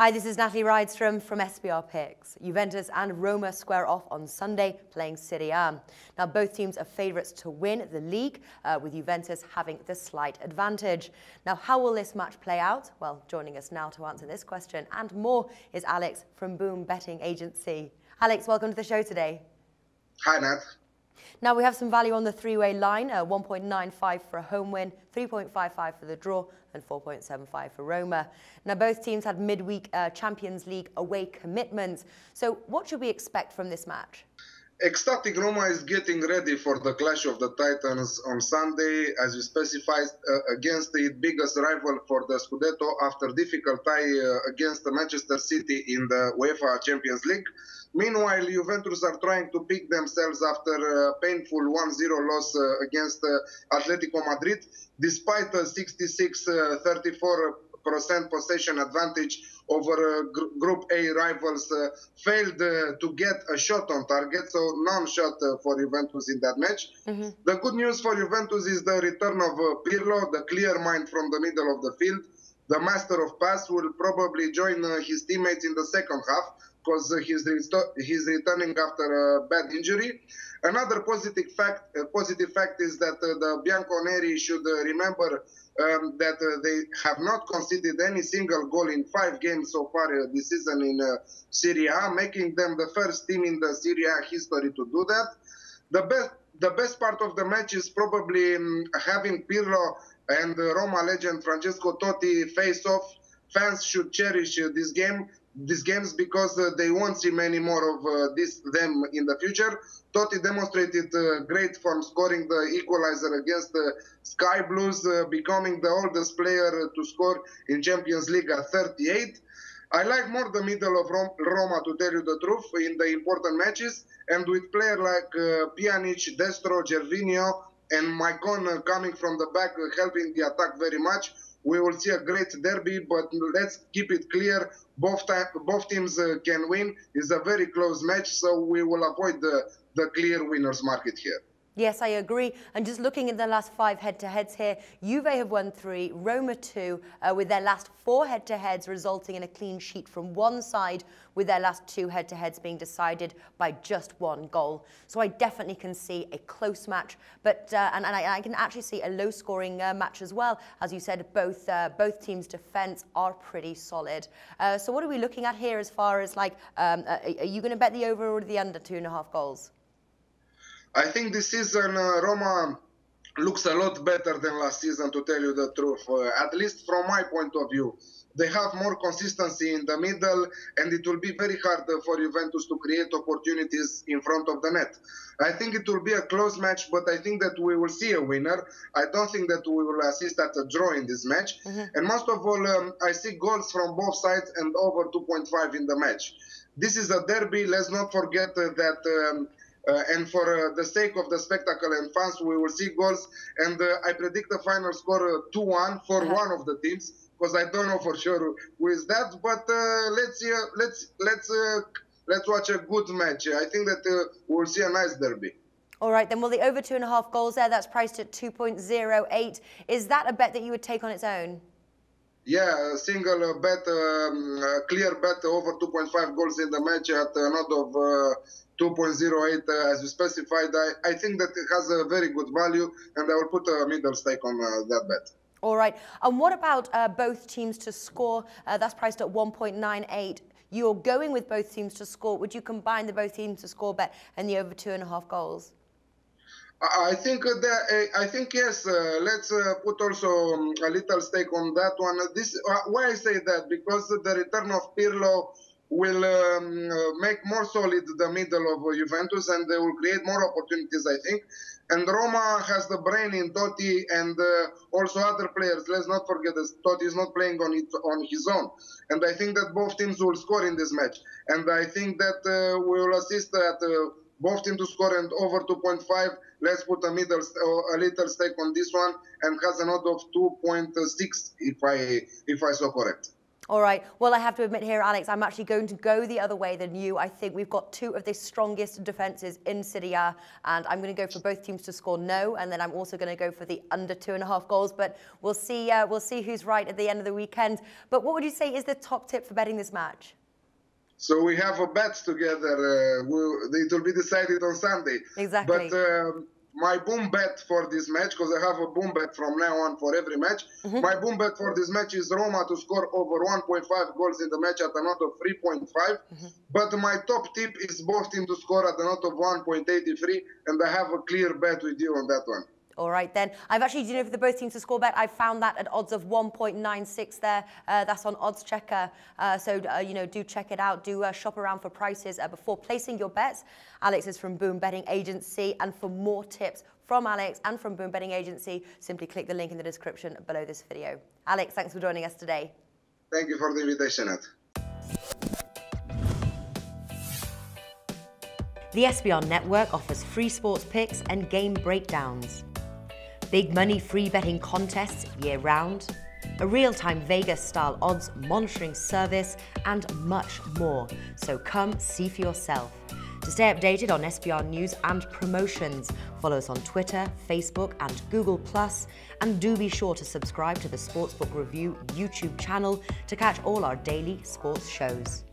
Hi, this is Natalie Rydstrom from SBR Picks. Juventus and Roma square off on Sunday, playing Serie A. Now, both teams are favourites to win the league, with Juventus having the slight advantage. Now, how will this match play out? Well, joining us now to answer this question and more is Alex from Boom Betting Agency. Alex, welcome to the show today. Hi, Nat. Now, we have some value on the three-way line, 1.95 for a home win, 3.55 for the draw, and 4.75 for Roma. Now, both teams had midweek Champions League away commitments. So what should we expect from this match? Ecstatic Roma is getting ready for the clash of the Titans on Sunday, as you specified, against its biggest rival for the Scudetto after difficult tie against the Manchester City in the UEFA Champions League. Meanwhile, Juventus are trying to pick themselves after a painful 1-0 loss against Atletico Madrid, despite a 66-34% possession advantage over Group A rivals, failed to get a shot on target, so non-shot for Juventus in that match. The good news for Juventus is the return of Pirlo, the clear mind from the middle of the field. The master of pass will probably join his teammates in the second half, because he's returning after a bad injury. Another positive fact is that the Bianconeri should remember that they have not conceded any single goal in 5 games so far this season in Serie A, making them the first team in the Serie A history to do that. The best part of the match is probably having Pirlo and Roma legend Francesco Totti face off. Fans should cherish these games because they won't see many more of them in the future. Totti demonstrated great form, scoring the equalizer against the Sky Blues, becoming the oldest player to score in Champions League at 38. I like more the middle of Roma, to tell you the truth, in the important matches, and with players like Pjanic, Destro, Gervinho, and Maicon coming from the back, helping the attack very much. We will see a great derby, but let's keep it clear, both teams can win. It's a very close match, so we will avoid the clear winners market here. Yes, I agree. And just looking at the last 5 head-to-heads here, Juve have won 3, Roma 2, with their last 4 head-to-heads resulting in a clean sheet from one side, with their last 2 head-to-heads being decided by just 1 goal. So I definitely can see a close match, but and I can actually see a low-scoring match as well. As you said, both teams' defence are pretty solid. So what are we looking at here as far as, like, are you going to bet the over or the under 2.5 goals? I think this season Roma looks a lot better than last season, to tell you the truth, at least from my point of view. They have more consistency in the middle, and it will be very hard for Juventus to create opportunities in front of the net. I think it will be a close match, but I think that we will see a winner. I don't think that we will assist at a draw in this match. And most of all, I see goals from both sides and over 2.5 in the match. This is a derby. Let's not forget that... and for the sake of the spectacle and fans, we will see goals. And I predict the final score 2-1 for one of the teams, because I don't know for sure who is that. But let's watch a good match. I think that we'll see a nice derby. All right, then. Well, the over 2.5 goals there, that's priced at 2.08. Is that a bet that you would take on its own? Yeah, a single bet, clear bet over 2.5 goals in the match at an odd of 2.08, as you specified. I think that it has a very good value, and I will put a middle stake on that bet. All right. And what about both teams to score? That's priced at 1.98. You're going with both teams to score. Would you combine the both teams to score bet and the over 2.5 goals? I think yes. Let's put also a little stake on that one. Why I say that? Because the return of Pirlo will make more solid the middle of Juventus, and they will create more opportunities, I think. And Roma has the brain in Totti and also other players. Let's not forget that Totti is not playing on his own. And I think that both teams will score in this match. And I think that we will assist at both teams to score and over 2.5. Let's put a little stake on this one, and has an odd of 2.6 if I saw correct. All right. Well, I have to admit here, Alex, I'm actually going to go the other way than you. I think we've got two of the strongest defences in Serie A, and I'm going to go for both teams to score no, and then I'm also going to go for the under 2.5 goals. But we'll see who's right at the end of the weekend. But what would you say is the top tip for betting this match? So we have a bet together. It will be decided on Sunday. Exactly. But my boom bet for this match, because I have a boom bet from now on for every match, my boom bet for this match is Roma to score over 1.5 goals in the match at a note of 3.5. But my top tip is both teams to score at a note of 1.83, and I have a clear bet with you on that one. All right, then. I've actually, for the both teams to score bet, I found that at odds of 1.96 there. That's on Odds Checker. So, do check it out. Do shop around for prices before placing your bets. Alex is from Boom Betting Agency. And for more tips from Alex and from Boom Betting Agency, simply click the link in the description below this video. Alex, thanks for joining us today. Thank you for the invitation, Ed. The SBR Network offers free sports picks and game breakdowns. Big money free betting contests year-round, a real-time Vegas-style odds monitoring service, and much more. So come see for yourself. To stay updated on SBR news and promotions, follow us on Twitter, Facebook, and Google+, and do be sure to subscribe to the Sportsbook Review YouTube channel to catch all our daily sports shows.